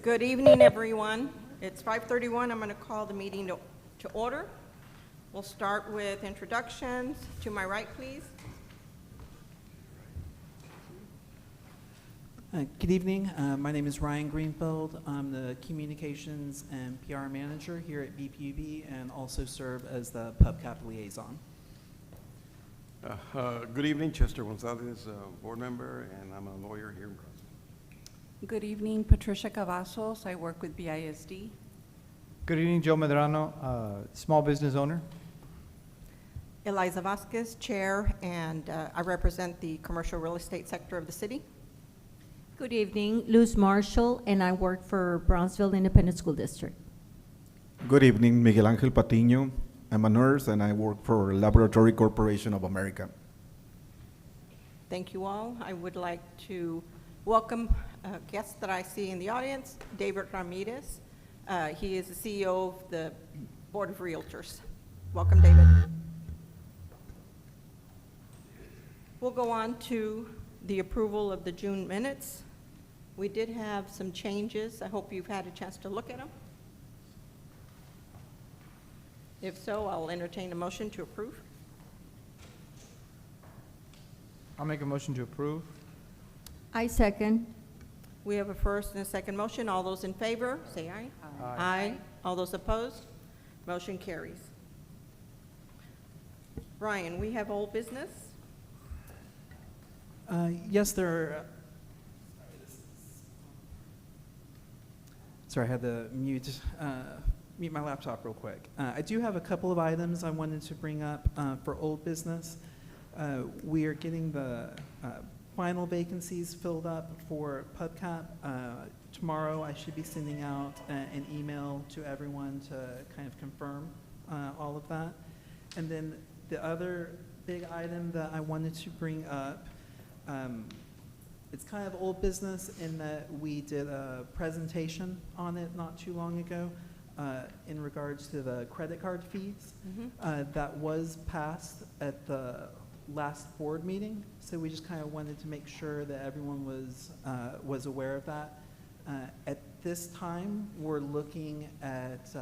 Good evening, everyone. It's 5:31. I'm going to call the meeting to order. We'll start with introductions. To my right, please. Good evening. My name is Ryan Greenfield. I'm the Communications and PR Manager here at BPUB and also serve as the Pubcap Liaison. Good evening, Chester Gonzalez, board member, and I'm a lawyer here in Brownsville. Good evening, Patricia Cavazos. I work with BISD. Good evening, Joe Medrano, small business owner. Eliza Vasquez, Chair, and I represent the commercial real estate sector of the city. Good evening, Luz Marshall, and I work for Brownsville Independent School District. Good evening, Miguel Ángel Patiño. I'm a nurse and I work for Laboratory Corporation of America. Thank you all. I would like to welcome guests that I see in the audience. David Ramirez. He is the CEO of the Board of Realtors. Welcome, David. We'll go on to the approval of the June minutes. We did have some changes. I hope you've had a chance to look at them. If so, I'll entertain a motion to approve. I'll make a motion to approve. I second. We have a first and a second motion. All those in favor, say aye. Aye. Aye. All those opposed? Motion carries. Ryan, we have old business. Yes, there are. Sorry, I had to mute my laptop real quick. I do have a couple of items I wanted to bring up for old business. We are getting the final vacancies filled up for Pubcap. Tomorrow I should be sending out an email to everyone to kind of confirm all of that. And then the other big item that I wanted to bring up, it's kind of old business in that we did a presentation on it not too long ago in regards to the credit card fees. That was passed at the last board meeting, so we just kind of wanted to make sure that everyone was aware of that. At this time, we're looking at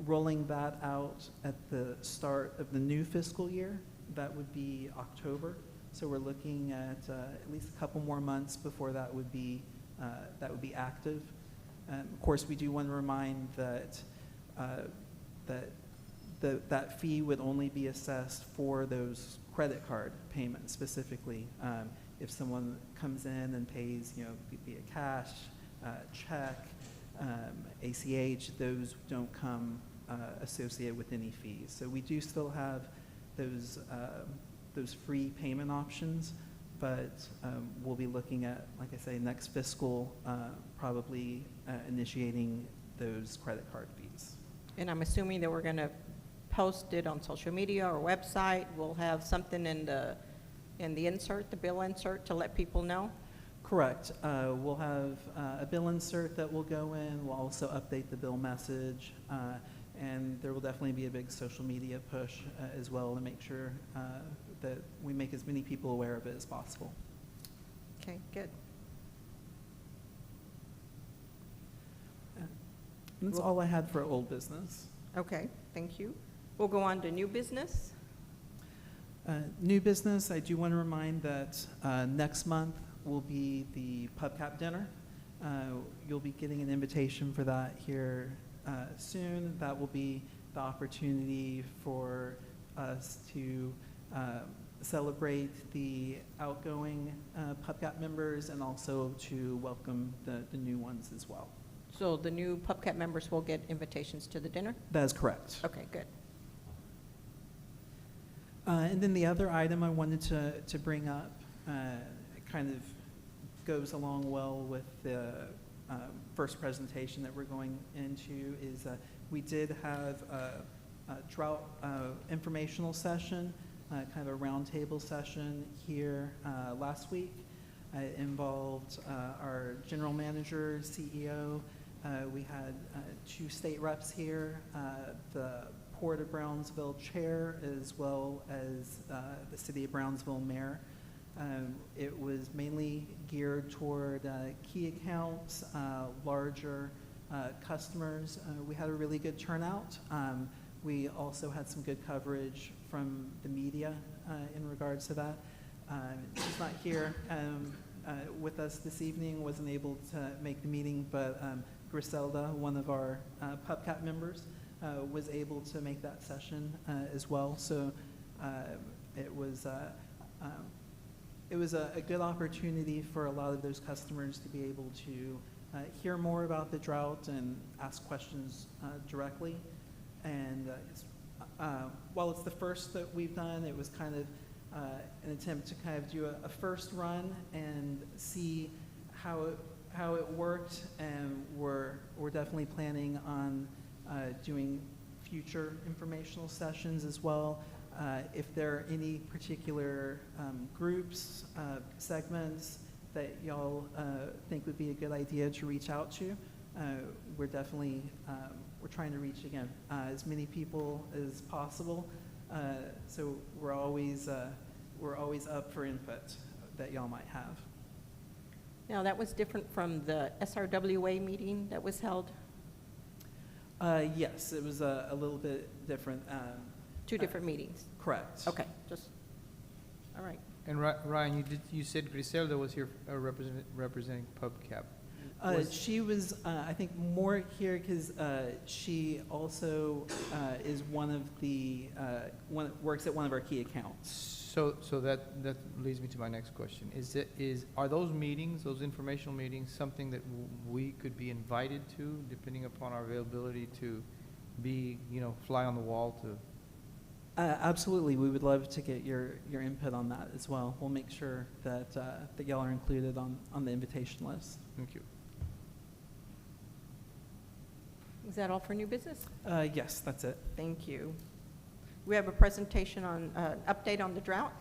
rolling that out at the start of the new fiscal year. That would be October. So we're looking at least a couple more months before that would be active. Of course, we do want to remind that that fee would only be assessed for those credit card payments specifically. If someone comes in and pays, via cash, check, ACH, those don't come associated with any fees. So we do still have those free payment options, but we'll be looking at, like I say, next fiscal, probably initiating those credit card fees. And I'm assuming that we're going to post it on social media or website. We'll have something in the insert, the bill insert, to let people know. Correct. We'll have a bill insert that will go in. We'll also update the bill message. And there will definitely be a big social media push as well to make sure that we make as many people aware of it as possible. Okay, good. And that's all I had for old business. Okay, thank you. We'll go on to new business. New business, I do want to remind that next month will be the Pubcap dinner. You'll be getting an invitation for that here soon. That will be the opportunity for us to celebrate the outgoing Pubcap members and also to welcome the new ones as well. So the new Pubcap members will get invitations to the dinner? That is correct. Okay, good. And then the other item I wanted to bring up, it kind of goes along well with the first presentation that we're going into, is we did have a drought informational session, kind of a roundtable session here last week. It involved our general manager, CEO. We had 2 state reps here, the Port of Brownsville chair, as well as the City of Brownsville mayor. It was mainly geared toward key accounts, larger customers. We had a really good turnout. We also had some good coverage from the media in regards to that. She's not here with us this evening, wasn't able to make the meeting, but Griselda, one of our Pubcap members, was able to make that session as well. So it was a good opportunity for a lot of those customers to be able to hear more about the drought and ask questions directly. And while it's the first that we've done, it was kind of an attempt to kind of do a first run and see how it worked. And we're definitely planning on doing future informational sessions as well. If there are any particular groups, segments that y'all think would be a good idea to reach out to, we're definitely we're trying to reach, again, as many people as possible. So we're always up for input that y'all might have. Now, that was different from the SRWA meeting that was held? Yes, it was a little bit different. Two different meetings? Correct. Okay, just, all right. And Ryan, you said Griselda was here representing Pubcap. She was, I think, more here because she also is one of the works at one of our key accounts. So that leads me to my next question. Are those meetings, those informational meetings, something that we could be invited to, depending upon our availability to be, fly on the wall to? Absolutely, we would love to get your input on that as well. We'll make sure that that y'all are included on the invitation list. Thank you. Is that all for new business? Yes, that's it. Thank you. We have a presentation on, update on the drought.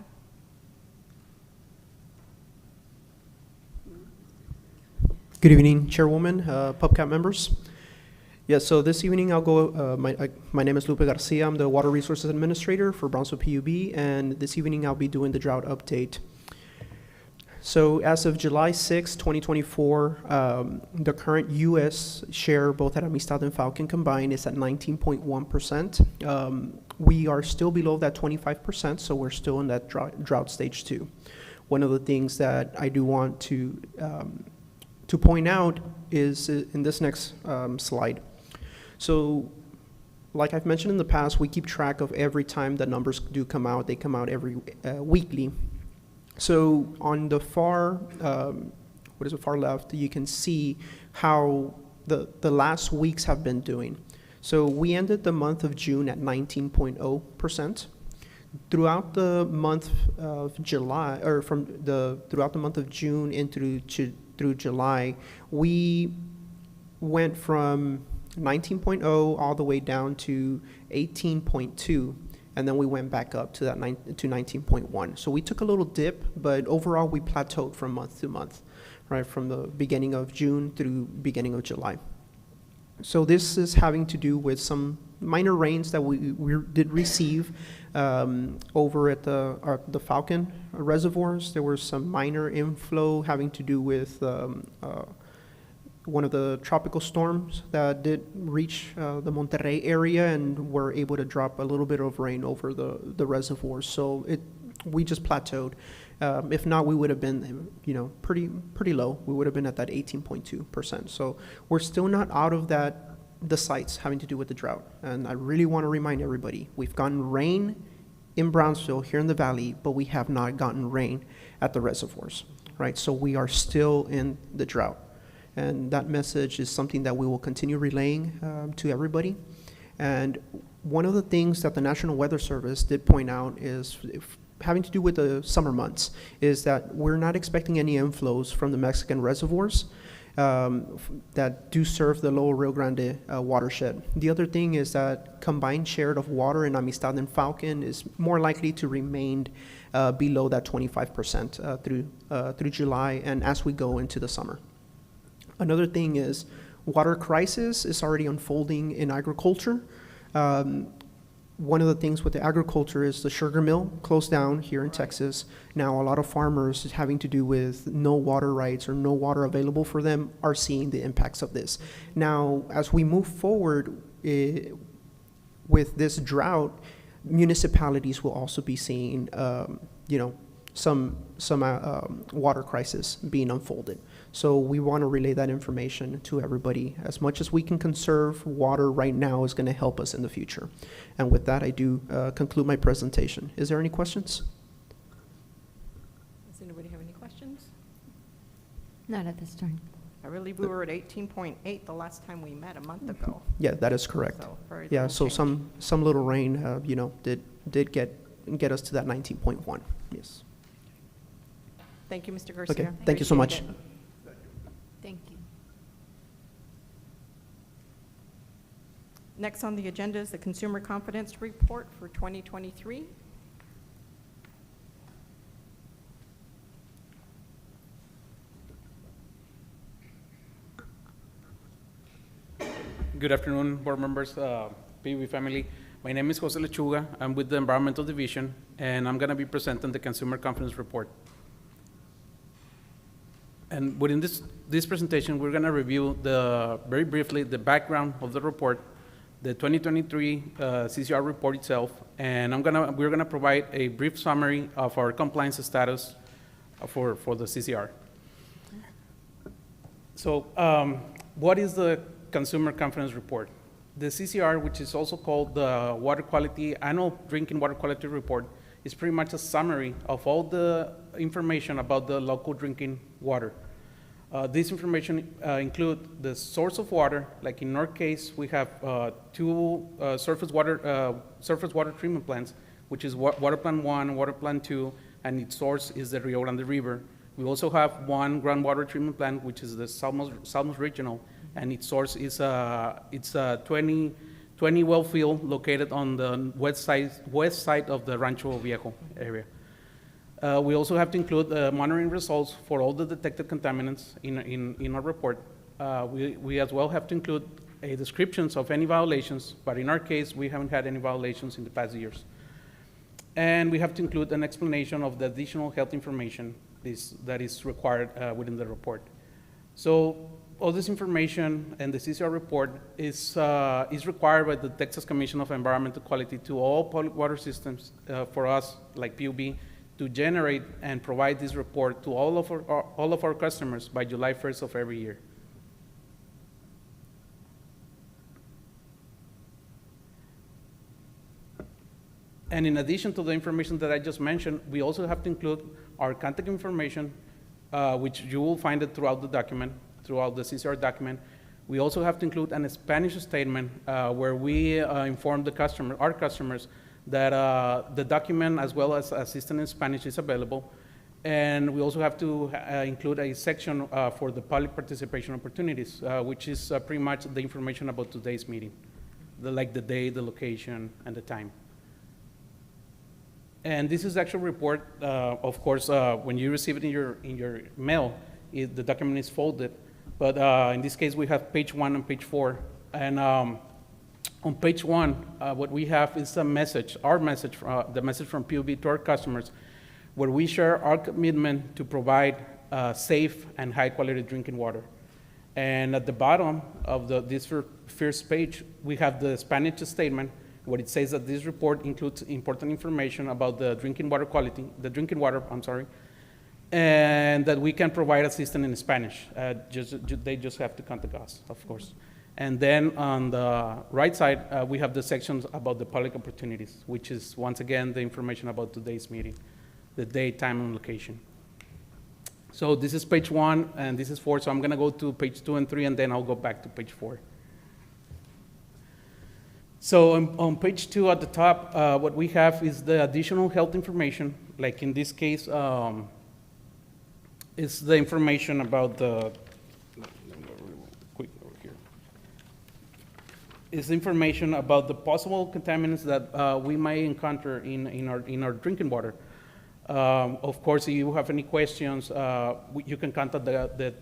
Good evening, Chairwoman, Pubcap members. Yes, so this evening I'll go, my name is Lupe Garcia. I'm the Water Resources Administrator for Brownsville PUB, and this evening I'll be doing the drought update. So as of July 6, 2024, the current U.S. share, both at Amistad and Falcon combined, is at 19.1%. We are still below that 25%, so we're still in that drought stage 2. One of the things that I do want to point out is in this next slide. So like I've mentioned in the past, we keep track of every time the numbers do come out. They come out every weekly. So on the far left, you can see how the last weeks have been doing. So we ended the month of June at 19.0%. Throughout the month of July, or throughout the month of June through July, we went from 19.0 all the way down to 18.2. And then we went back up to 19.1. So we took a little dip, but overall we plateaued from month to month, right, from the beginning of June through beginning of July. So this is having to do with some minor rains that we did receive over at the Falcon reservoirs. There was some minor inflow having to do with one of the tropical storms that did reach the Monterrey area and were able to drop a little bit of rain over the reservoirs. So we just plateaued. If not, we would have been, pretty low. We would have been at that 18.2%. So we're still not out of the sites having to do with the drought. And I really want to remind everybody, we've gotten rain in Brownsville here in the valley, but we have not gotten rain at the reservoirs, right? So we are still in the drought. And that message is something that we will continue relaying to everybody. And one of the things that the National Weather Service did point out is having to do with the summer months is that we're not expecting any inflows from the Mexican reservoirs that do serve the Lower Rio Grande watershed. The other thing is that combined share of water in Amistad and Falcon is more likely to remain below that 25% through July and as we go into the summer. Another thing is water crisis is already unfolding in agriculture. one of the things with the agriculture is the sugar mill closed down here in Texas. Now, a lot of farmers having to do with no water rights or no water available for them are seeing the impacts of this. Now, as we move forward with this drought, municipalities will also be seeing, some water crisis being unfolded. So we want to relay that information to everybody. As much as we can conserve water right now is going to help us in the future. And with that, I do conclude my presentation. Is there any questions? Does anybody have any questions? Not at this time. I believe we were at 18.8 the last time we met a month ago. Yeah, that is correct. So very Yeah, little so change. some little rain, did get us to that 19.1. Yes. Thank you, Mr. Garcia. Okay, thank you so much. Appreciate it. Thank you. Next on the agenda is the Consumer Confidence Report for 2023. Good afternoon, board members, PB family. My name is Jose Lechuga. I'm with the Environmental Division, and I'm going to be presenting the Consumer Confidence Report. And within this presentation, we're going to review very briefly the background of the report, the 2023 CCR report itself, and we're going to provide a brief summary of our compliance status for the CCR. So, what is the Consumer Confidence Report? The CCR, which is also called the Annual Drinking Water Quality Report, is pretty much a summary of all the information about the local drinking water. This information include the source of water. Like in our case, we have two surface water treatment plants, which is Water Plant 1, Water Plant 2, and its source is the Rio Grande River. We also have one groundwater treatment plant, which is the Salmos Regional, and its source is it's a 20 well field located on the west side of the Rancho Viejo area. We also have to include monitoring results for all the detected contaminants in our report. We as well have to include descriptions of any violations, but in our case, we haven't had any violations in the past years. And we have to include an explanation of the additional health information that is required within the report. So all this information and the CCR report is required by the Texas Commission of Environmental Quality to all public water systems for us, like PUB, to generate and provide this report to all of our customers by July 1st of every year. And in addition to the information that I just mentioned, we also have to include our contact information, which you will find it throughout the document, throughout the CCR document. We also have to include a Spanish statement where we inform our customers that the document as well as assistance in Spanish is available. And we also have to include a section for the public participation opportunities, which is pretty much the information about today's meeting, like the day, the location, and the time. And this is the actual report. Of course, when you receive it in your mail, the document is folded. But in this case, we have page 1 and page 4. And on page 1, what we have is a message, the message from PUB to our customers, where we share our commitment to provide safe and high-quality drinking water. And at the bottom of this first page, we have the Spanish statement, where it says that this report includes important information about the drinking water, and that we can provide assistance in Spanish. They just have to contact us, of course. And then on the right side, we have the sections about the public opportunities, which is, once again, the information about today's meeting, the date, time, and location. So this is page 1, and this is 4, so I'm going to go to page 2 and 3, and then I'll go back to page 4. So on page 2 at the top, what we have is the additional health information. Like in this case, it's the information about the, let me go really quick over here. It's information about the possible contaminants that we may encounter in our drinking water. Of course, if you have any questions, you can contact the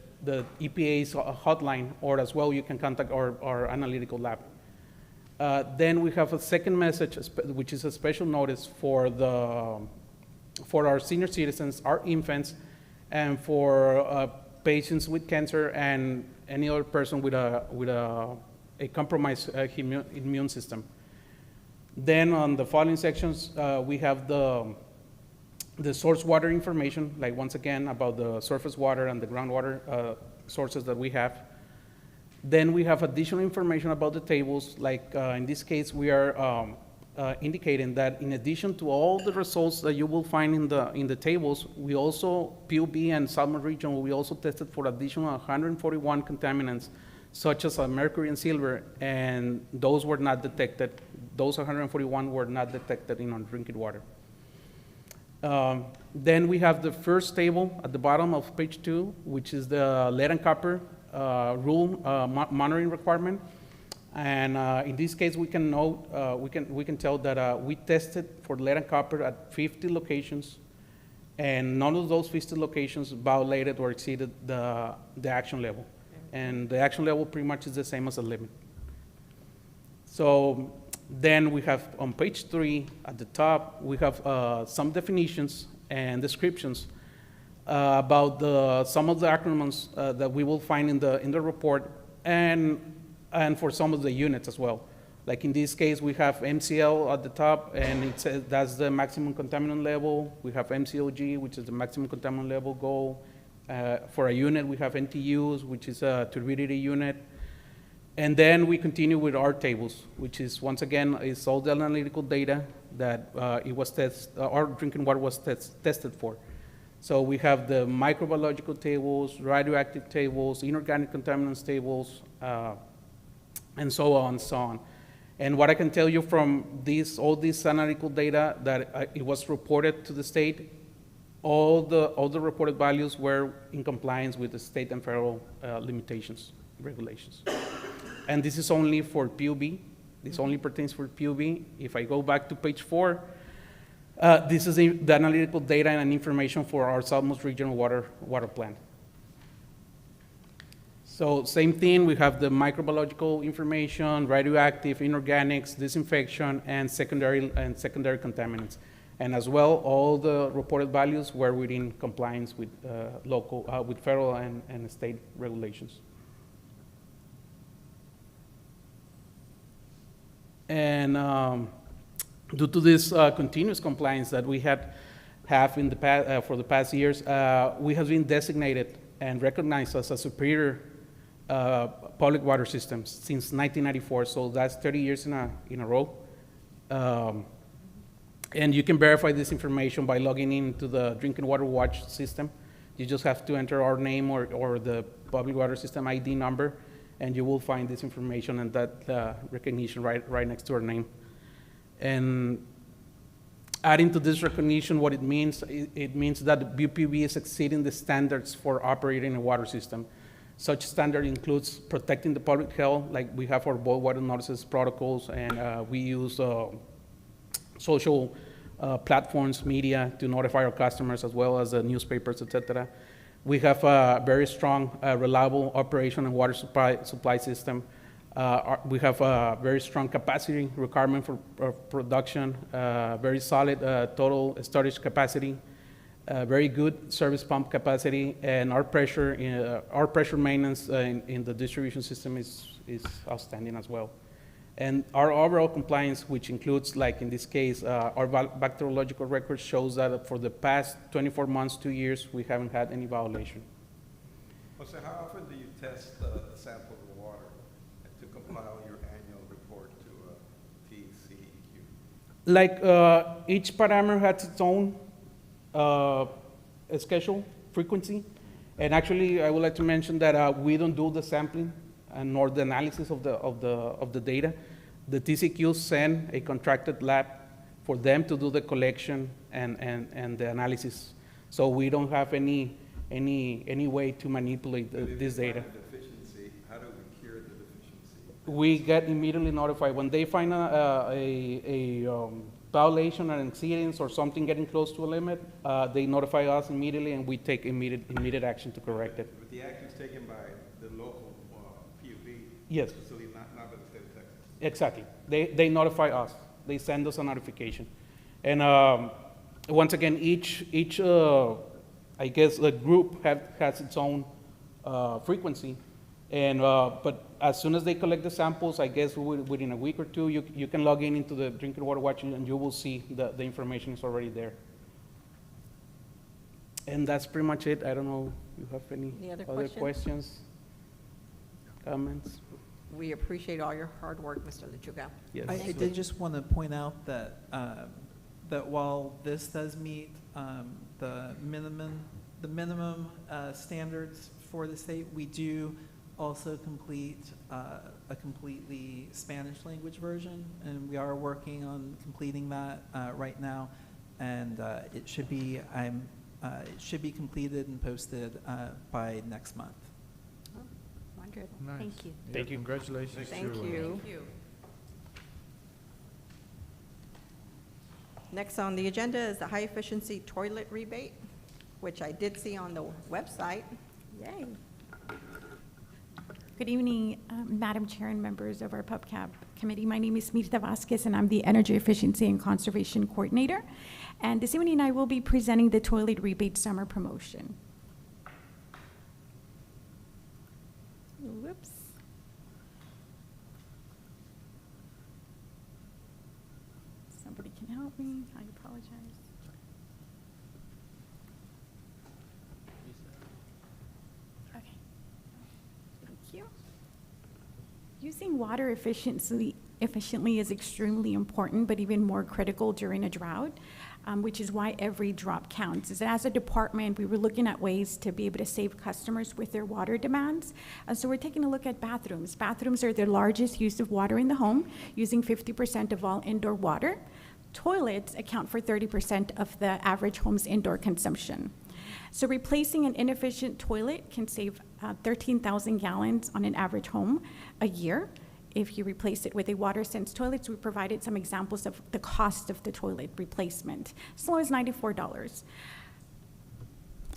EPA's hotline, or as well you can contact our analytical lab. Then we have a second message, which is a special notice for our senior citizens, our infants, and for patients with cancer and any other person with a compromised immune system. Then on the following sections, we have the source water information, like once again about the surface water and the groundwater sources that we have. Then we have additional information about the tables, like in this case, we are indicating that in addition to all the results that you will find in the tables, we also, PUB and Southern Region, we also tested for additional 141 contaminants, such as mercury and silver, and those were not detected. Those 141 were not detected in our drinking water. Then we have the first table at the bottom of page 2, which is the lead and copper rule monitoring requirement. And in this case, we can note, we can tell that we tested for lead and copper at 50 locations, and none of those 50 locations violated or exceeded the action level. And the action level pretty much is the same as the limit. So then we have on page 3 at the top, we have some definitions and descriptions about some of the acronyms that we will find in the report, and for some of the units as well. Like in this case, we have MCL at the top, and it says that's the maximum contaminant level. We have MCOG, which is the maximum contaminant level goal. For a unit, we have NTUs, which is a turbidity unit. And then we continue with our tables, which is, once again, is all the analytical data that our drinking water was tested for. So we have the microbiological tables, radioactive tables, inorganic contaminants tables, and so on and so on. And what I can tell you from all this analytical data, that it was reported to the state, all the reported values were in compliance with the state and federal limitations, regulations. And this is only for PUB. This only pertains for PUB. If I go back to page 4, this is the analytical data and information for our Southmost Regional Water Plant. So same thing, we have the microbiological information, radioactive, inorganics, disinfection, and secondary contaminants. And as well, all the reported values were within compliance with with federal and state regulations. And due to this continuous compliance that we have in the past, for the past years, we have been designated and recognized as a superior public water system since 1994. So that's 30 years in a row. And you can verify this information by logging into the Drinking Water Watch system. You just have to enter our name or the public water system ID number, and you will find this information and that recognition right next to our name. And adding to this recognition, what it means that BPB is exceeding the standards for operating a water system. Such standard includes protecting the public health, like we have our boil water notices protocols, and we use social platforms, media, to notify our customers, as well as the newspapers, etc. We have a very strong, reliable operation and water supply system. We have a very strong capacity requirement for production, very solid total storage capacity, very good service pump capacity, and our pressure maintenance in the distribution system is outstanding as well. And our overall compliance, which includes, like in this case, our bacteriological record shows that for the past 24 months, 2 years, we haven't had any violation. Jose, how often do you test the sample of the water to compile your annual report to TCEQ? Like each parameter has its own schedule, frequency. And actually, I would like to mention that we don't do the sampling and nor the analysis of the data. The TCQs send a contracted lab for them to do the collection and the analysis. So we don't have any way to manipulate this data. Deficiency, how do we cure the deficiency? We get immediately notified when they find a violation, an exceedance, or something getting close to a limit. They notify us immediately, and we take immediate action to correct it. But the actions taken by the local PUB Yes. facility, not by the state of Texas. Exactly. They notify us. They send us a notification. And once again, each I guess the group has its own frequency. And but as soon as they collect the samples, I guess within a week or two, you can log into the Drinking Water Watch and you will see the information is already there. And that's pretty much it. I don't know if you have any other other questions? questions, comments? We appreciate all your hard work, Mr. Lechuga. Yes. I did just want to point out that, that while this does meet the minimum standards for the state, we do also complete a completely Spanish language version, and we are working on completing that right now, and it should be completed and posted by next month. Wonderful. Nice. Thank you. Yeah, Thank you. Congratulations. Thank to, you. Next on the agenda is the high-efficiency toilet rebate, which I did see on the website. Yay. Good evening, Madam Chair and members of our Pubcap Committee. My name is Mirta Vasquez, and I'm the Energy Efficiency and Conservation Coordinator. And this evening, I will be presenting the Toilet Rebate Summer Promotion. Whoops. Somebody can help me. I apologize. Okay. Thank you. Using water efficiently is extremely important, but even more critical during a drought, which is why every drop counts. As a department, we were looking at ways to be able to save customers with their water demands. So we're taking a look at bathrooms. Bathrooms are the largest use of water in the home, using 50% of all indoor water. Toilets account for 30% of the average home's indoor consumption. So replacing an inefficient toilet can save 13,000 gallons on an average home a year. If you replace it with a water-sense toilet, we provided some examples of the cost of the toilet replacement, as low as $94.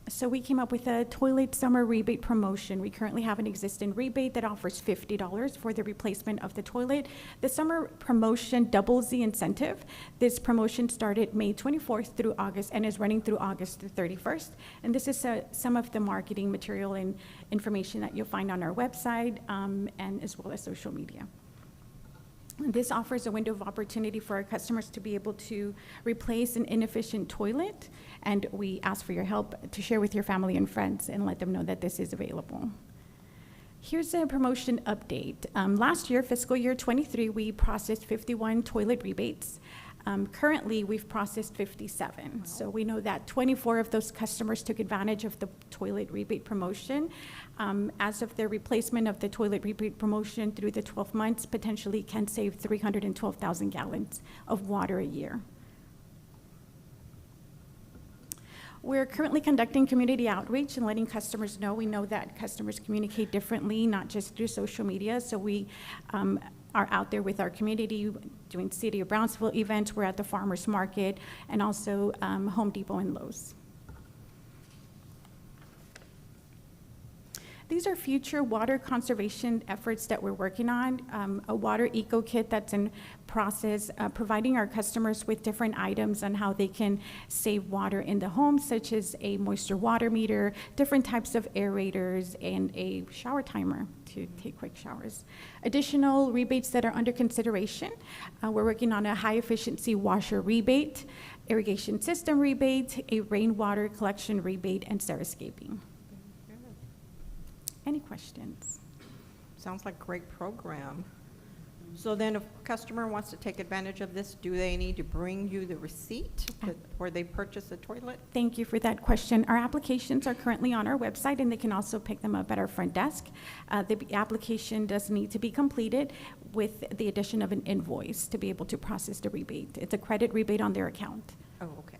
So we came up with a toilet summer rebate promotion. We currently have an existing rebate that offers $50 for the replacement of the toilet. The summer promotion doubles the incentive. This promotion started May 24th through August and is running through August the 31st. And this is some of the marketing material and information that you'll find on our website and as well as social media. This offers a window of opportunity for our customers to be able to replace an inefficient toilet, and we ask for your help to share with your family and friends and let them know that this is available. Here's a promotion update. Last year, fiscal year 23, we processed 51 toilet rebates. Currently, we've processed 57. So we know that 24 of those customers took advantage of the toilet rebate promotion. As of the replacement of the toilet rebate promotion through the 12 months, potentially can save 312,000 gallons of water a year. We're currently conducting community outreach and letting customers know. We know that customers communicate differently, not just through social media. So we are out there with our community doing City of Brownsville events. We're at the farmers market and also Home Depot and Lowe's. These are future water conservation efforts that we're working on. A water eco kit that's in process, providing our customers with different items on how they can save water in the home, such as a moisture water meter, different types of aerators, and a shower timer to take quick showers. Additional rebates that are under consideration. We're working on a high efficiency washer rebate, irrigation system rebate, a rainwater collection rebate, and xeriscaping. Any questions? Sounds like a great program. So then if a customer wants to take advantage of this, do they need to bring you the receipt where they purchase the toilet? Thank you for that question. Our applications are currently on our website, and they can also pick them up at our front desk. The application does need to be completed with the addition of an invoice to be able to process the rebate. It's a credit rebate on their account. Oh, okay.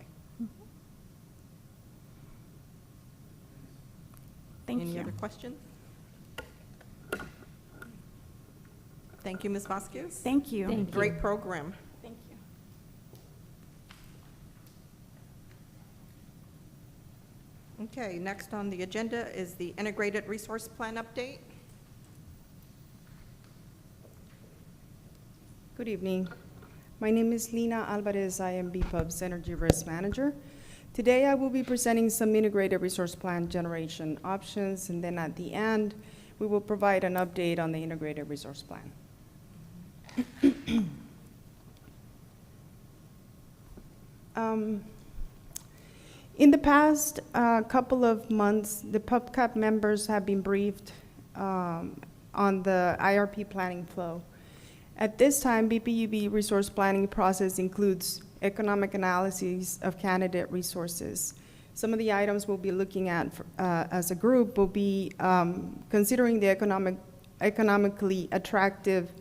Thank you. Any other questions? Thank you, Ms. Vasquez. Thank you. Thank you. Great program. Thank you. Okay, next on the agenda is the Integrated Resource Plan update. Good evening. My name is Lina Alvarez. I am BPUB's Energy Risk Manager. Today, I will be presenting some integrated resource plan generation options, and then at the end, we will provide an update on the integrated resource plan. In the past couple of months, the Pubcap members have been briefed on the IRP planning flow. At this time, BPUB resource planning process includes economic analyses of candidate resources. Some of the items we'll be looking at as a group will be considering the economically attractive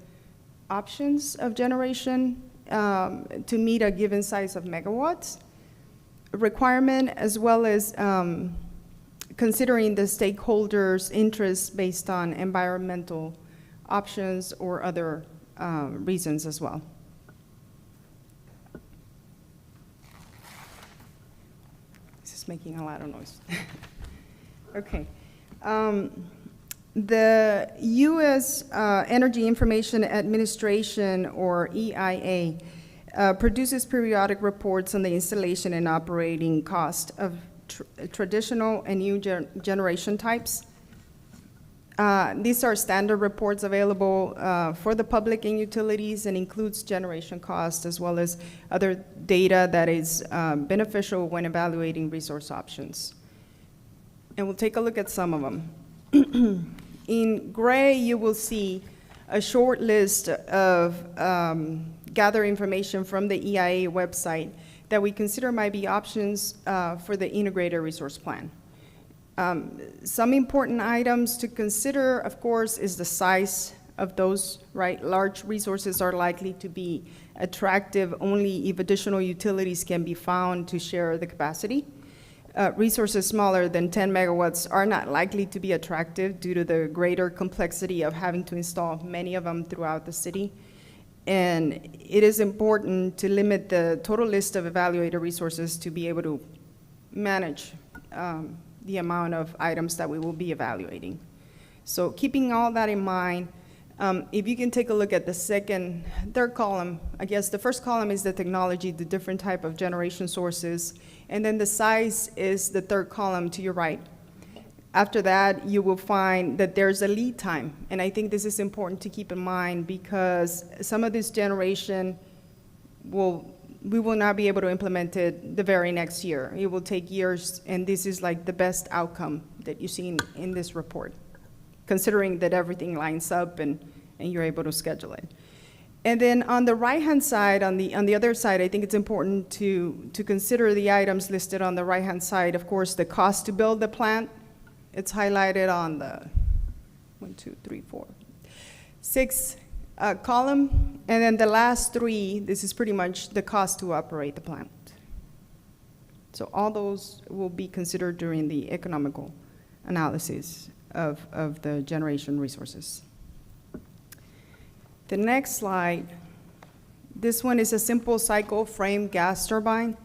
options of generation to meet a given size of megawatts requirement, as well as considering the stakeholders' interests based on environmental options or other reasons as well. This is making a lot of noise. Okay. The U.S. Energy Information Administration, or EIA, produces periodic reports on the installation and operating cost of traditional and new generation types. These are standard reports available for the public and utilities and includes generation cost as well as other data that is beneficial when evaluating resource options. And we'll take a look at some of them. In gray, you will see a short list of gather information from the EIA website that we consider might be options for the integrated resource plan. Some important items to consider, of course, is the size of those, right? Large resources are likely to be attractive only if additional utilities can be found to share the capacity. Resources smaller than 10 megawatts are not likely to be attractive due to the greater complexity of having to install many of them throughout the city. And it is important to limit the total list of evaluated resources to be able to manage the amount of items that we will be evaluating. So keeping all that in mind, if you can take a look at the third column, I guess the first column is the technology, the different type of generation sources, and then the size is the third column to your right. After that, you will find that there's a lead time, and I think this is important to keep in mind because some of this generation we will not be able to implement it the very next year. It will take years, and this is like the best outcome that you see in this report, considering that everything lines up and you're able to schedule it. And then on the right-hand side, on the other side, I think it's important to consider the items listed on the right-hand side. Of course, the cost to build the plant, it's highlighted on the 6 column, and then the last 3, this is pretty much the cost to operate the plant. So all those will be considered during the economical analysis of the generation resources. The next slide, this one is a simple cycle frame gas turbine,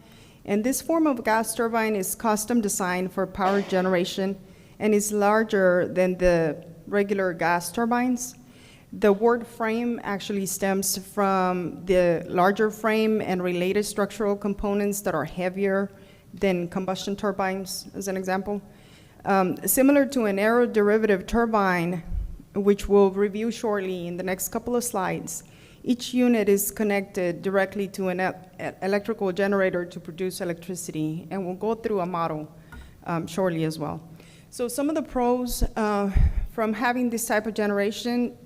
and this form of gas turbine is custom designed for power generation and is larger than the regular gas turbines. The word frame actually stems from the larger frame and related structural components that are heavier than combustion turbines, as an example. Similar to an aeroderivative turbine, which we'll review shortly in the next couple of slides, each unit is connected directly to an electrical generator to produce electricity, and we'll go through a model shortly as well. So some of the pros from having this type of generation,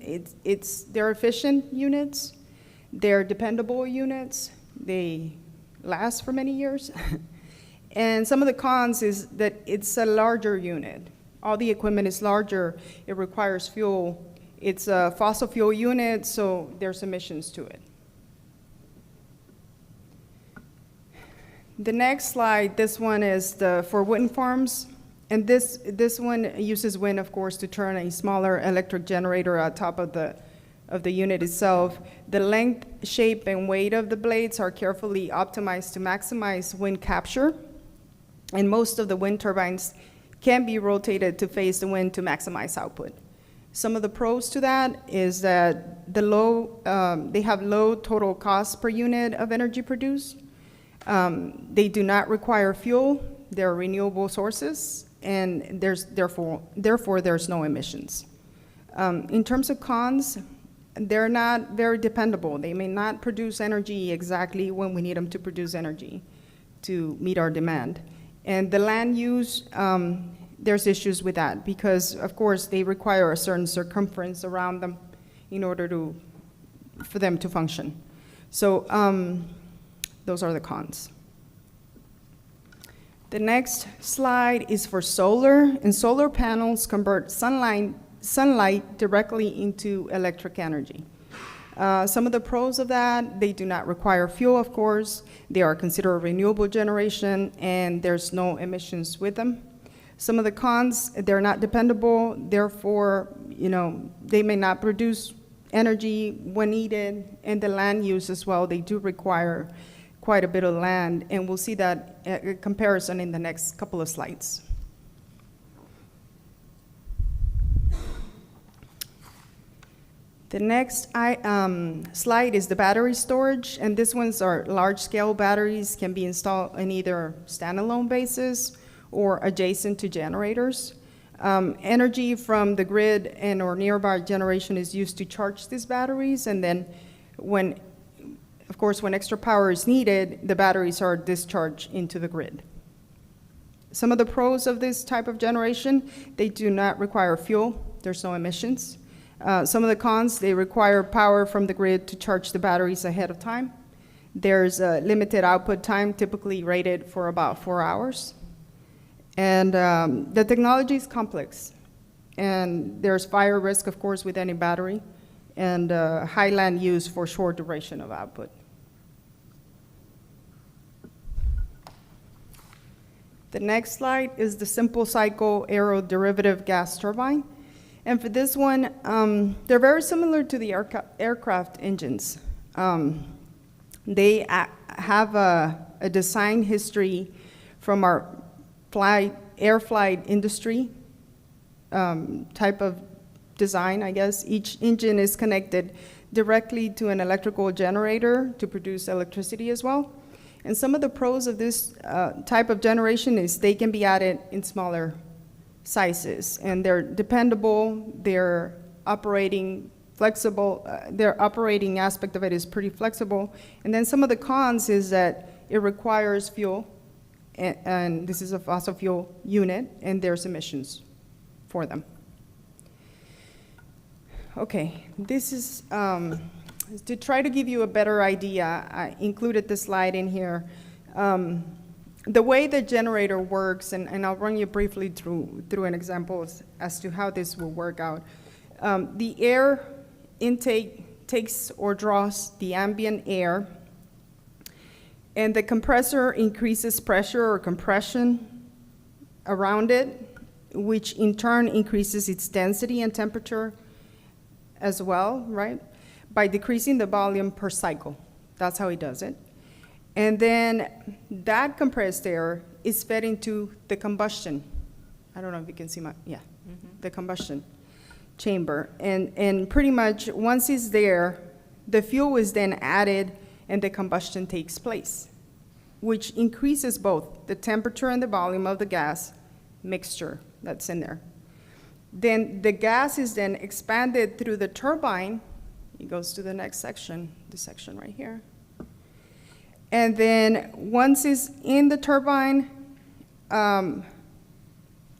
they're efficient units, they're dependable units, they last for many years. And some of the cons is that it's a larger unit. All the equipment is larger, it requires fuel. It's a fossil fuel unit, so there's emissions to it. The next slide, this one is for wind farms. And this one uses wind, of course, to turn a smaller electric generator on top of the unit itself. The length, shape, and weight of the blades are carefully optimized to maximize wind capture. And most of the wind turbines can be rotated to face the wind to maximize output. Some of the pros to that is that they have low total cost per unit of energy produced. They do not require fuel. They're renewable sources, and therefore there's no emissions. In terms of cons, they're not very dependable. They may not produce energy exactly when we need them to produce energy to meet our demand. And the land use, there's issues with that because, of course, they require a certain circumference around them in order for them to function. So those are the cons. The next slide is for solar, and solar panels convert sunlight directly into electric energy. Some of the pros of that, they do not require fuel, of course. They are considered renewable generation, and there's no emissions with them. Some of the cons, they're not dependable, therefore, they may not produce energy when needed, and the land use as well, they do require quite a bit of land, and we'll see that comparison in the next couple of slides. The next slide is the battery storage, and these ones are large-scale batteries, can be installed in either standalone basis or adjacent to generators. Energy from the grid and or nearby generation is used to charge these batteries, and then when extra power is needed, the batteries are discharged into the grid. Some of the pros of this type of generation, they do not require fuel, there's no emissions. Some of the cons, they require power from the grid to charge the batteries ahead of time. There's a limited output time, typically rated for about 4 hours. And the technology is complex. And there's fire risk, of course, with any battery, and high land use for short duration of output. The next slide is the simple cycle aeroderivative gas turbine. And for this one, they're very similar to the aircraft engines. They have a design history from our air flight industry type of design, I guess. Each engine is connected directly to an electrical generator to produce electricity as well. And some of the pros of this type of generation is they can be added in smaller sizes, and they're dependable, they're operating flexible, their operating aspect of it is pretty flexible. And then some of the cons is that it requires fuel, and this is a fossil fuel unit, and there's emissions for them. Okay, this is to try to give you a better idea. I included this slide in here. The way the generator works, and I'll run you briefly through an example as to how this will work out. The air intake takes or draws the ambient air, and the compressor increases pressure or compression around it, which in turn increases its density and temperature as well, right? By decreasing the volume per cycle. That's how he does it. And then that compressed air is fed into the combustion. I don't know if you can see the combustion chamber. And pretty much once it's there, the fuel is then added and the combustion takes place, which increases both the temperature and the volume of the gas mixture that's in there. Then the gas is then expanded through the turbine. It goes to the next section, this section right here. And then once it's in the turbine,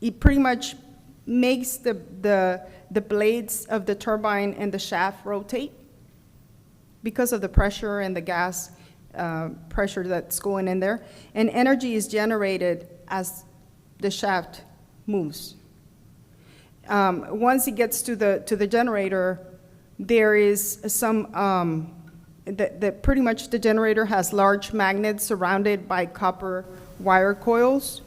it pretty much makes the blades of the turbine and the shaft rotate because of the pressure and the gas pressure that's going in there. And energy is generated as the shaft moves. Once it gets to the generator, there is some pretty much the generator has large magnets surrounded by copper wire coils,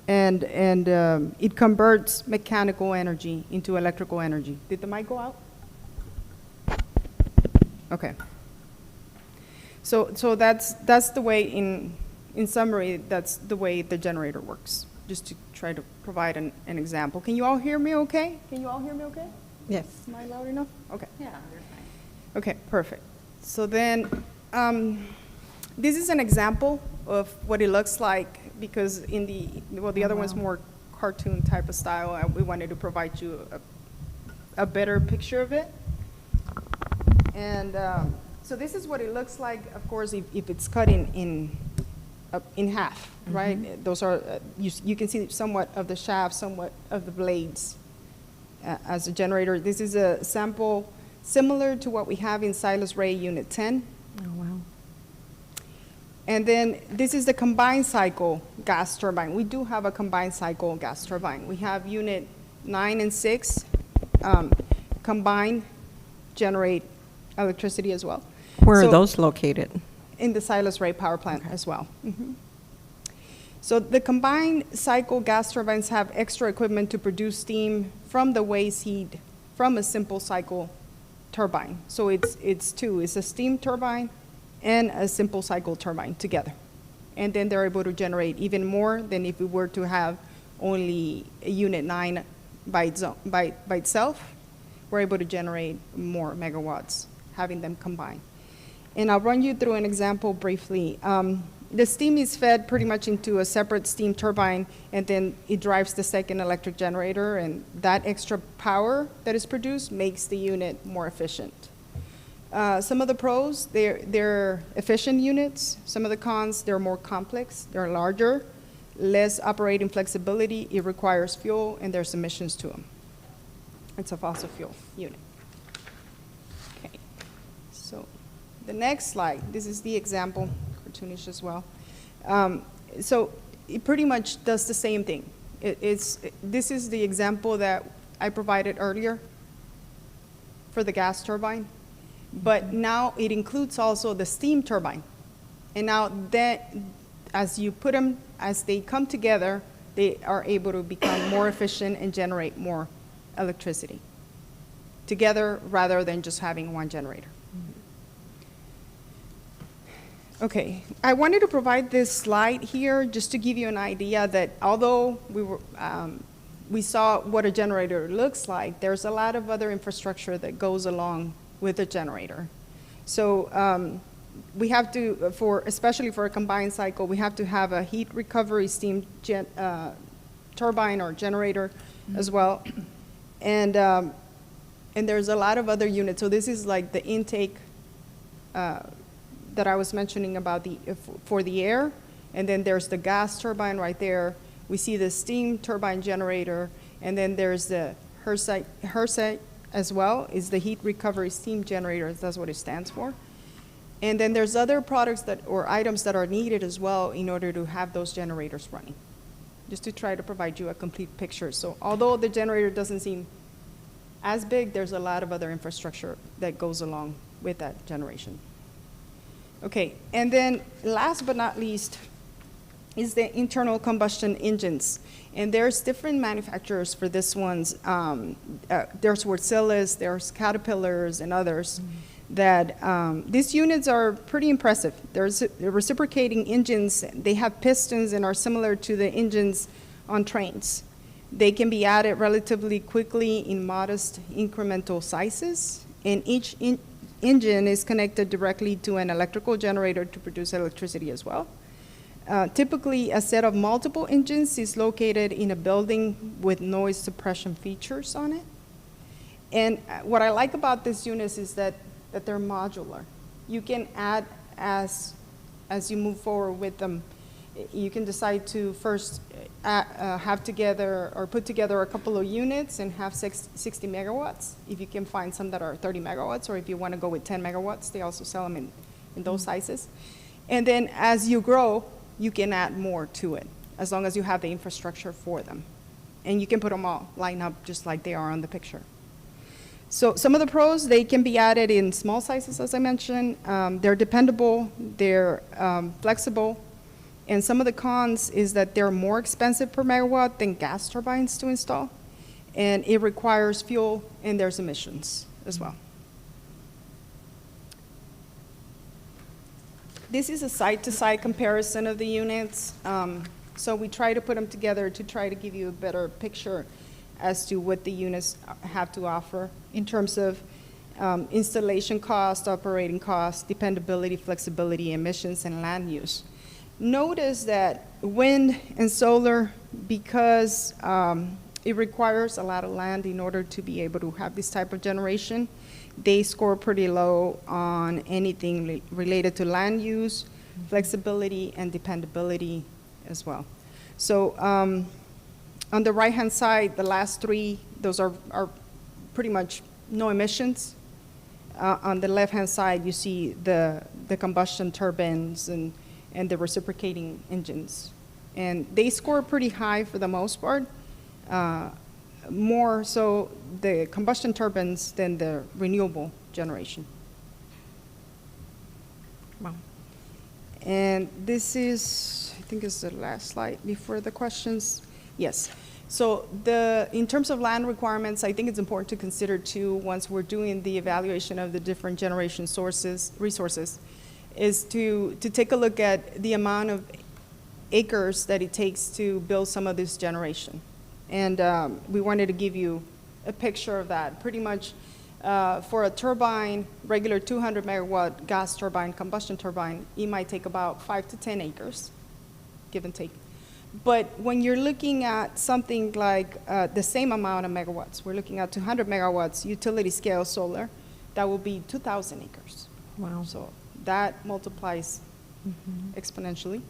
and it converts mechanical energy into electrical energy. Did the mic go out? Okay. So that's the way, in summary, that's the way the generator works. just to try to provide an example. Can you all hear me okay? Can you all hear me okay? Yes. Am I loud enough? Okay. Yeah, you're fine. Okay, perfect. So then, this is an example of what it looks like, because in the other one's more cartoon type of style, and we wanted to provide you a better picture of it. And so this is what it looks like, of course, if it's cut in half, right? Those are, you can see somewhat of the shaft, somewhat of the blades as a generator. This is a sample similar to what we have in Silas Ray Unit 10. Oh, wow. And then this is the combined cycle gas turbine. We do have a combined cycle gas turbine. We have Unit 9 and 6 combined generate electricity as well. Where So- are those located? In the Silas Ray power plant as well. So the combined cycle gas turbines have extra equipment to produce steam from the waste heat from a simple cycle turbine. So it's two, it's a steam turbine and a simple cycle turbine together. And then they're able to generate even more than if we were to have only a Unit 9 by itself. We're able to generate more megawatts having them combined. And I'll run you through an example briefly. The steam is fed pretty much into a separate steam turbine, and then it drives the second electric generator, and that extra power that is produced makes the unit more efficient. Some of the pros, they're efficient units. Some of the cons, they're more complex, they're larger, less operating flexibility, it requires fuel, and there's emissions to them. It's a fossil fuel unit. Okay, so the next slide, this is the example, cartoonish as well. So it pretty much does the same thing. This is the example that I provided earlier for the gas turbine, but now it includes also the steam turbine. And now that, as you put them, as they come together, they are able to become more efficient and generate more electricity together rather than just having one generator. Okay, I wanted to provide this slide here just to give you an idea that although we saw what a generator looks like, there's a lot of other infrastructure that goes along with a generator. So we have to, especially for a combined cycle, we have to have a heat recovery steam turbine or generator as well. And there's a lot of other units. So this is like the intake that I was mentioning about for the air. And then there's the gas turbine right there. We see the steam turbine generator. And then there's the HRSG as well, is the heat recovery steam generator. That's what it stands for. And then there's other products or items that are needed as well in order to have those generators running, just to try to provide you a complete picture. So although the generator doesn't seem as big, there's a lot of other infrastructure that goes along with that generation. Okay, and then last but not least is the internal combustion engines. And there's different manufacturers for this ones. There's Wärtsilä, there's Caterpillars, and others. That these units are pretty impressive. They're reciprocating engines. They have pistons and are similar to the engines on trains. They can be added relatively quickly in modest incremental sizes, and each engine is connected directly to an electrical generator to produce electricity as well. Typically, a set of multiple engines is located in a building with noise suppression features on it. And what I like about these units is that they're modular. You can add as you move forward with them. You can decide to first have together or put together a couple of units and have 60 megawatts. If you can find some that are 30 megawatts, or if you want to go with 10 megawatts, they also sell them in those sizes. And then as you grow, you can add more to it, as long as you have the infrastructure for them. And you can put them all line up just like they are on the picture. So some of the pros, they can be added in small sizes, as I mentioned. They're dependable, they're flexible. And some of the cons is that they're more expensive per megawatt than gas turbines to install. And it requires fuel, and there's emissions as well. This is a side-to-side comparison of the units. So we try to put them together to try to give you a better picture as to what the units have to offer in terms of installation cost, operating cost, dependability, flexibility, emissions, and land use. Notice that wind and solar, because it requires a lot of land in order to be able to have this type of generation, they score pretty low on anything related to land use, flexibility, and dependability as well. So on the right-hand side, the last three, those are pretty much no emissions. On the left-hand side, you see the combustion turbines and the reciprocating engines. And they score pretty high for the most part, more so the combustion turbines than the renewable generation. Wow. And this is, I think is the last slide before the questions. Yes. So in terms of land requirements, I think it's important to consider too, once we're doing the evaluation of the different generation resources, is to take a look at the amount of acres that it takes to build some of this generation. And we wanted to give you a picture of that. Pretty much for a turbine, regular 200 megawatt gas turbine, combustion turbine, it might take about 5 to 10 acres, give and take. But when you're looking at something like the same amount of megawatts, we're looking at 200 megawatts utility scale solar, that will be 2,000 acres. Wow. So that multiplies exponentially.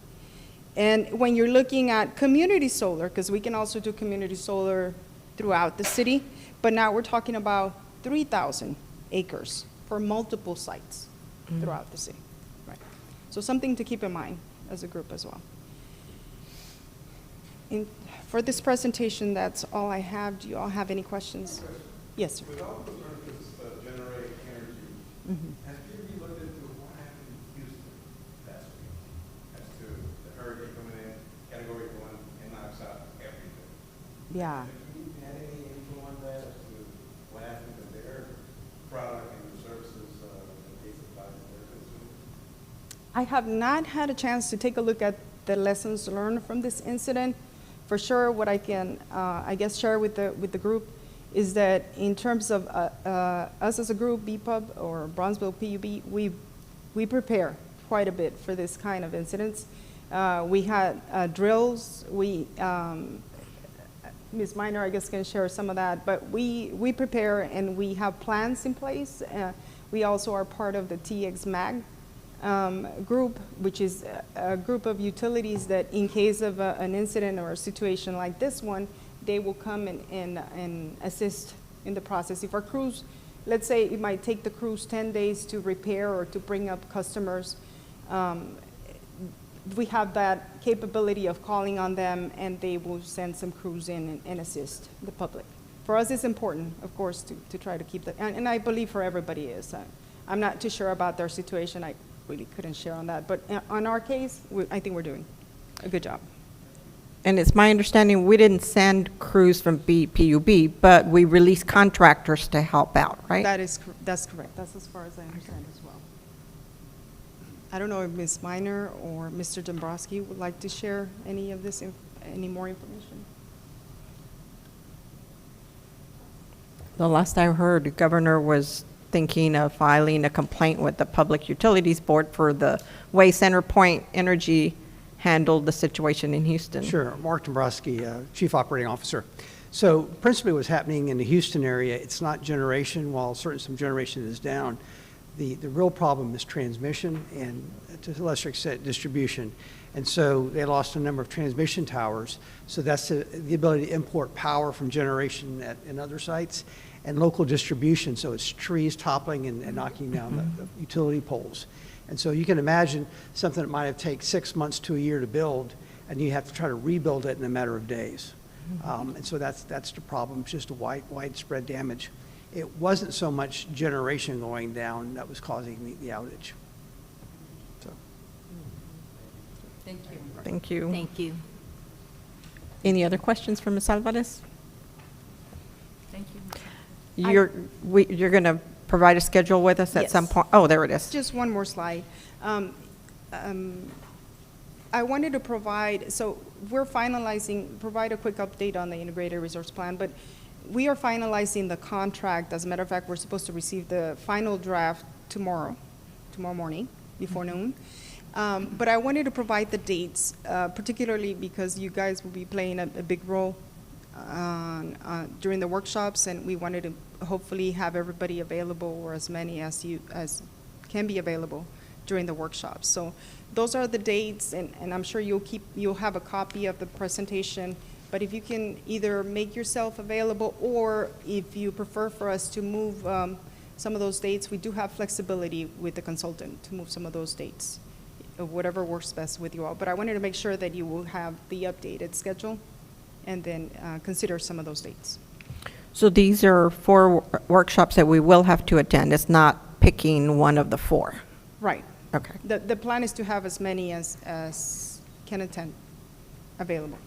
And when you're looking at community solar, because we can also do community solar throughout the city, but now we're talking about 3,000 acres for multiple sites throughout the city. Right. So something to keep in mind as a group as well. For this presentation, that's all I have. Do you all have any questions? Yes, sir. With all the alternatives generate energy, has PUB looked into what happened in Houston last week as to the hurricane coming in, Category 1, and knocks out everything? Yeah. Have you had any info on that as to what happened to their product and the services that they supply to their consumers? I have not had a chance to take a look at the lessons learned from this incident. For sure, what I can, I guess, share with the group is that in terms of us as a group, BPUB or Bronzeville PUB, we prepare quite a bit for this kind of incidents. We had drills. Ms. Minor, I guess, can share some of that, but we prepare and we have plans in place. We also are part of the TX-MAG group, which is a group of utilities that in case of an incident or a situation like this one, they will come and assist in the process. If our crews, let's say it might take the crews 10 days to repair or to bring up customers, we have that capability of calling on them and they will send some crews in and assist the public. For us, it's important, of course, to try to keep that, and I believe for everybody is. I'm not too sure about their situation. I really couldn't share on that. But on our case, I think we're doing a good job. And it's my understanding we didn't send crews from PUB, but we released contractors to help out, right? That's correct. That's as far as I understand as well. I don't know if Ms. Minor or Mr. Dombrowski would like to share any of this, any more information. The last I heard, the governor was thinking of filing a complaint with the Public Utilities Board for the way CenterPoint Energy handled the situation in Houston. Sure. Mark Dombrowski, Chief Operating Officer. So principally what's happening in the Houston area, it's not generation, while certainly some generation is down. The real problem is transmission and, to a lesser extent, distribution. And so they lost a number of transmission towers. So that's the ability to import power from generation in other sites, and local distribution, so it's trees toppling and knocking down the utility poles. And so you can imagine something that might have taken 6 months to a year to build, and you have to try to rebuild it in a matter of days. And so that's the problem, just a widespread damage. It wasn't so much generation going down that was causing the outage. So. Thank you. Thank you. Thank you. Any other questions for Ms. Alvarez? Thank you. You're going to provide a schedule with us at some Yes. point? Oh, there it is. Just one more slide. I wanted to provide, so we're finalizing, provide a quick update on the integrated resource plan, but we are finalizing the contract. As a matter of fact, we're supposed to receive the final draft tomorrow morning, before noon. But I wanted to provide the dates, particularly because you guys will be playing a big role during the workshops, and we wanted to hopefully have everybody available, or as many as can be available during the workshops. So those are the dates, and I'm sure you'll have a copy of the presentation. But if you can either make yourself available, or if you prefer for us to move some of those dates, we do have flexibility with the consultant to move some of those dates, whatever works best with you all. But I wanted to make sure that you will have the updated schedule, and then consider some of those dates. So these are 4 workshops that we will have to attend. It's not picking one of the 4. Right. Okay. The plan is to have as many as can attend available.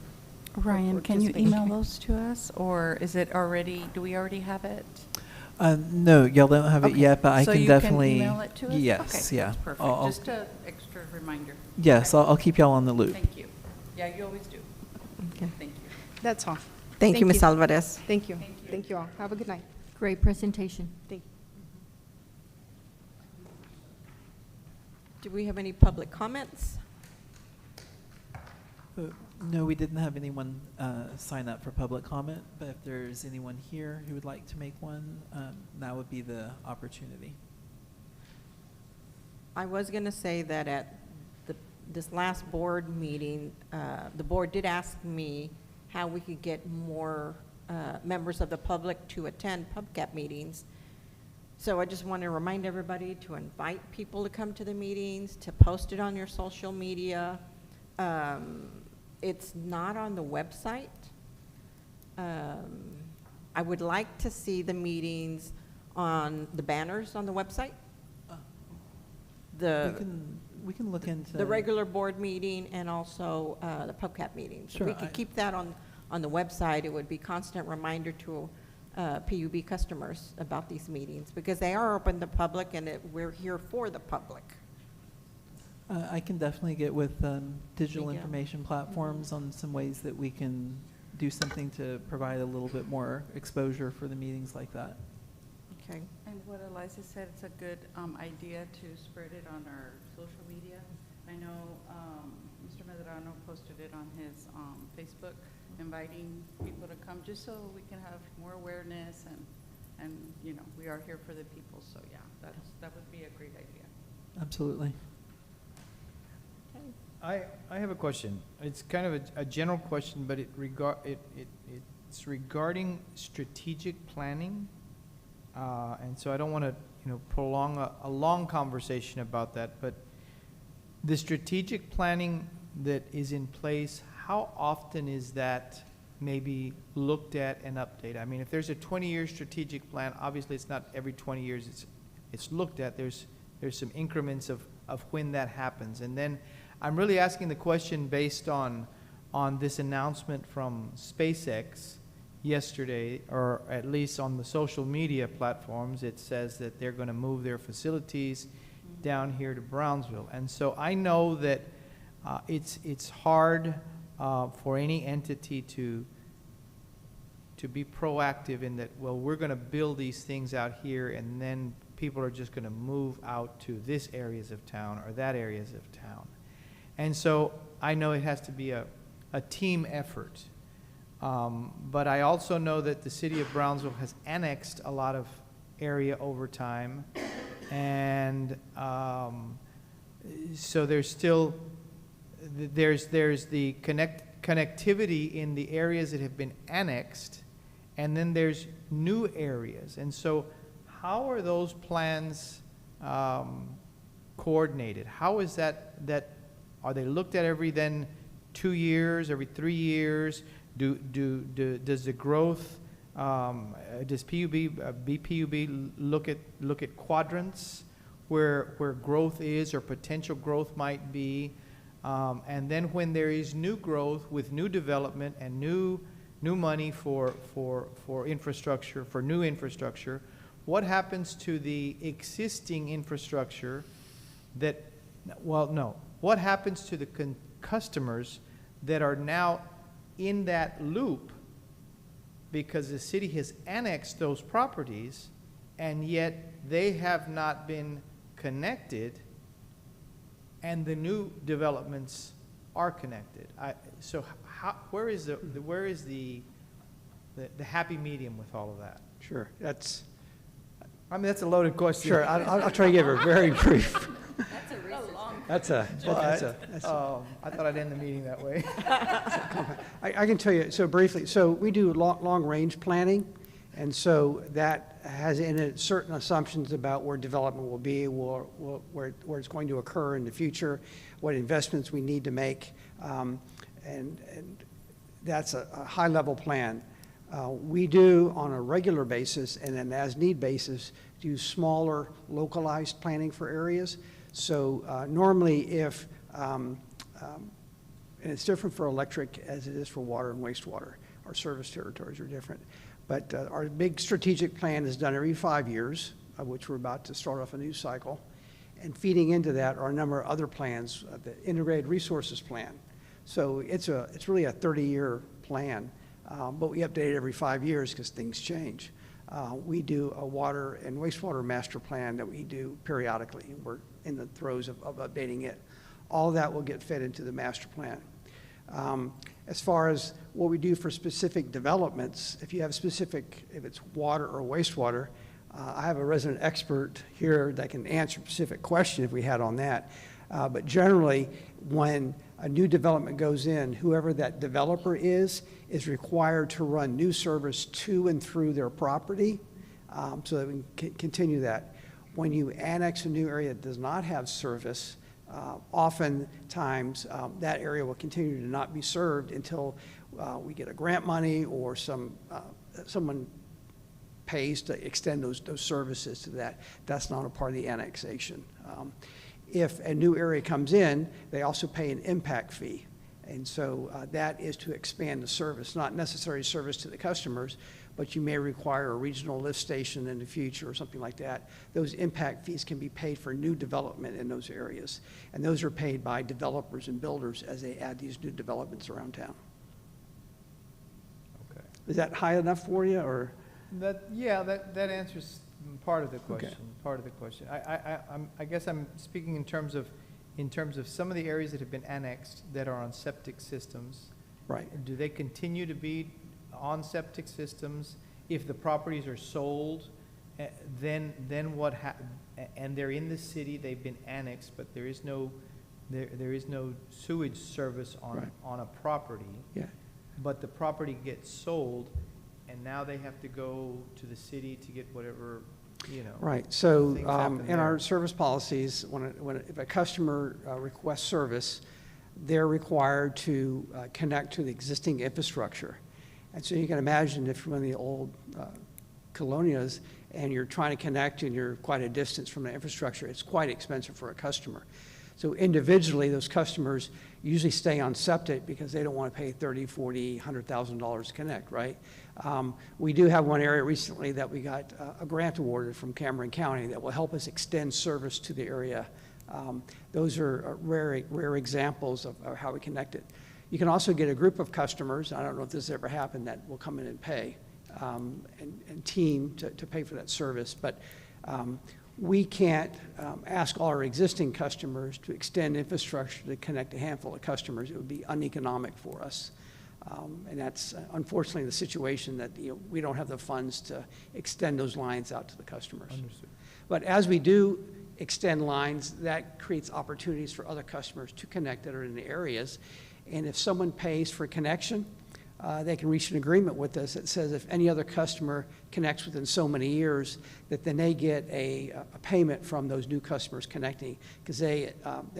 Ryan, can you participation. email those to us, or is it already, do we already have it? No, y'all don't have it Okay. yet, but I So can you definitely. email it to us? Yes, Okay, yeah. that's perfect. I'll- Just an extra reminder. Yes, Okay. I'll keep y'all on the loop. Thank you. Yeah, you always do. Okay. Thank you. That's all. Thank you, Ms. Alvarez. Thank you. Thank you. Thank you all. Have a good night. Great presentation. Thank you. Do we have any public comments? No, we didn't have anyone sign up for public comment, but if there's anyone here who would like to make one, now would be the opportunity. I was going to say that at this last board meeting, the board did ask me how we could get more members of the public to attend Pubcap meetings. So I just want to remind everybody to invite people to come to the meetings, to post it on your social media. It's not on the website. I would like to see the meetings on the banners on the website. We can look into The regular board meeting and also the Pubcap meetings. If Sure, we could keep that on the website, it would be constant reminder to PUB customers about these meetings, because they are open to the public, and we're here for the public. I can definitely get with digital Thank you. information platforms on some ways that we can do something to provide a little bit more exposure for the meetings like that. Okay. And what Eliza said, it's a good idea to spread it on our social media. I know Mr. Medrano posted it on his Facebook, inviting people to come, just so we can have more awareness, and you know, we are here for the people. So yeah, that would be a great idea. Absolutely. I have a question. It's kind of a general question, but it's regarding strategic planning. And so I don't want to, prolong a long conversation about that, but the strategic planning that is in place, how often is that maybe looked at and updated? I mean, if there's a 20-year strategic plan, obviously it's not every 20 years it's looked at. There's some increments of when that happens. And then I'm really asking the question based on this announcement from SpaceX yesterday, or at least on the social media platforms. It says that they're going to move their facilities down here to Brownsville. And so I know that it's hard for any entity to be proactive in that, well, we're going to build these things out here, and then people are just going to move out to this areas of town or that areas of town. And so I know it has to be a team effort. But I also know that the city of Brownsville has annexed a lot of area over time. And so there's still, there's the connectivity in the areas that have been annexed, and then there's new areas. And so how are those plans coordinated? How is that are they looked at every 2 years, every 3 years? Does the growth, does BPUB look at quadrants where growth is or potential growth might be? And then when there is new growth with new development and new money for infrastructure, for new infrastructure, what happens to the existing infrastructure what happens to the customers that are now in that loop because the city has annexed those properties, and yet they have not been connected, and the new developments are connected. So where is the happy medium with all of that? Sure, that's, I mean, that's a loaded question. sure, I'll try to give a very brief. That's a That's a, I thought I'd end the meeting that way. I can tell you, so briefly, so we do long-range planning, and so that has in it certain assumptions about where development will be, where it's going to occur in the future, what investments we need to make, and that's a high-level plan. We do, on a regular basis and an as-need basis, do smaller localized planning for areas. So normally if, and it's different for electric as it is for water and wastewater, our service territories are different. But our big strategic plan is done every 5 years, of which we're about to start off a new cycle. And feeding into that are a number of other plans, the Integrated Resources Plan. So it's really a 30-year plan, but we update it every 5 years because things change. We do a water and wastewater master plan that we do periodically. We're in the throes of updating it. All of that will get fed into the master plan. As far as what we do for specific developments, if it's water or wastewater, I have a resident expert here that can answer a specific question if we had on that. But generally, when a new development goes in, whoever that developer is required to run new service to and through their property, so that we can continue that. When you annex a new area that does not have service, oftentimes that area will continue to not be served until we get a grant money or someone pays to extend those services to that. That's not a part of the annexation. If a new area comes in, they also pay an impact fee. And so that is to expand the service, not necessarily service to the customers, but you may require a regional lift station in the future or something like that. Those impact fees can be paid for new development in those areas. And those are paid by developers and builders as they add these new developments around town. Okay. Is that high enough for you, or? That answers part of the question. Okay. Part of the question. I guess I'm speaking in terms of some of the areas that have been annexed that are on septic systems. Right. Do they continue to be on septic systems? If the properties are sold, then what and they're in the city, they've been annexed, but there is no sewage service on a property. Yeah. But the property gets sold, and now they have to go to the city to get whatever, Right, so things happen in our there. service policies, if a customer requests service, they're required to connect to the existing infrastructure. And so you can imagine if you're one of the old colonias and you're trying to connect and you're quite a distance from the infrastructure, it's quite expensive for a customer. So individually, those customers usually stay on septic because they don't want to pay $30,000, $40,000, $100,000 to connect, right? We do have one area recently that we got a grant awarded from Cameron County that will help us extend service to the area. Those are rare examples of how we connect it. You can also get a group of customers, I don't know if this has ever happened, that will come in and pay and team to pay for that service. But we can't ask all our existing customers to extend infrastructure to connect a handful of customers. It would be uneconomic for us. And that's unfortunately the situation that we don't have the funds to extend those lines out to the customers. Understood. But as we do extend lines, that creates opportunities for other customers to connect that are in the areas. And if someone pays for connection, they can reach an agreement with us that says if any other customer connects within so many years, that then they get a payment from those new customers connecting because they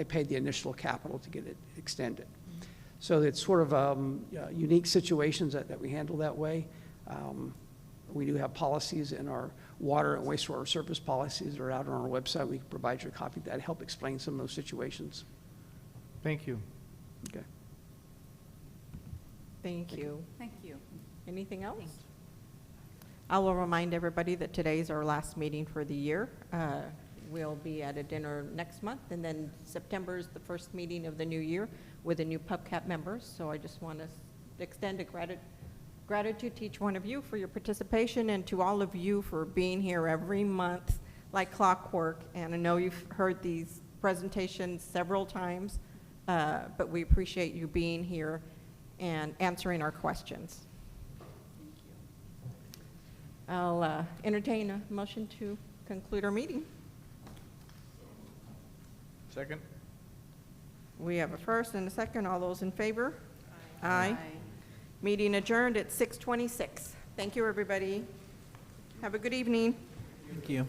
paid the initial capital to get it extended. So it's sort of unique situations that we handle that way. We do have policies in our water and wastewater service policies that are out on our website. We can provide you a copy of that, help explain some of those situations. Thank you. Okay. Thank you. Thank you. Anything else? I will remind everybody that today is our last meeting for the year. We'll be at a dinner next month, and then September is the first meeting of the new year. with the new Pubcap members. So I just want to extend a gratitude to each one of you for your participation and to all of you for being here every month like clockwork. And I know you've heard these presentations several times, but we appreciate you being here and answering our questions. I'll entertain a motion to conclude our meeting. Second? We have a first and a second. All those in favor? Aye. Meeting adjourned at 6:26. Thank you, everybody. Have a good evening. Thank you.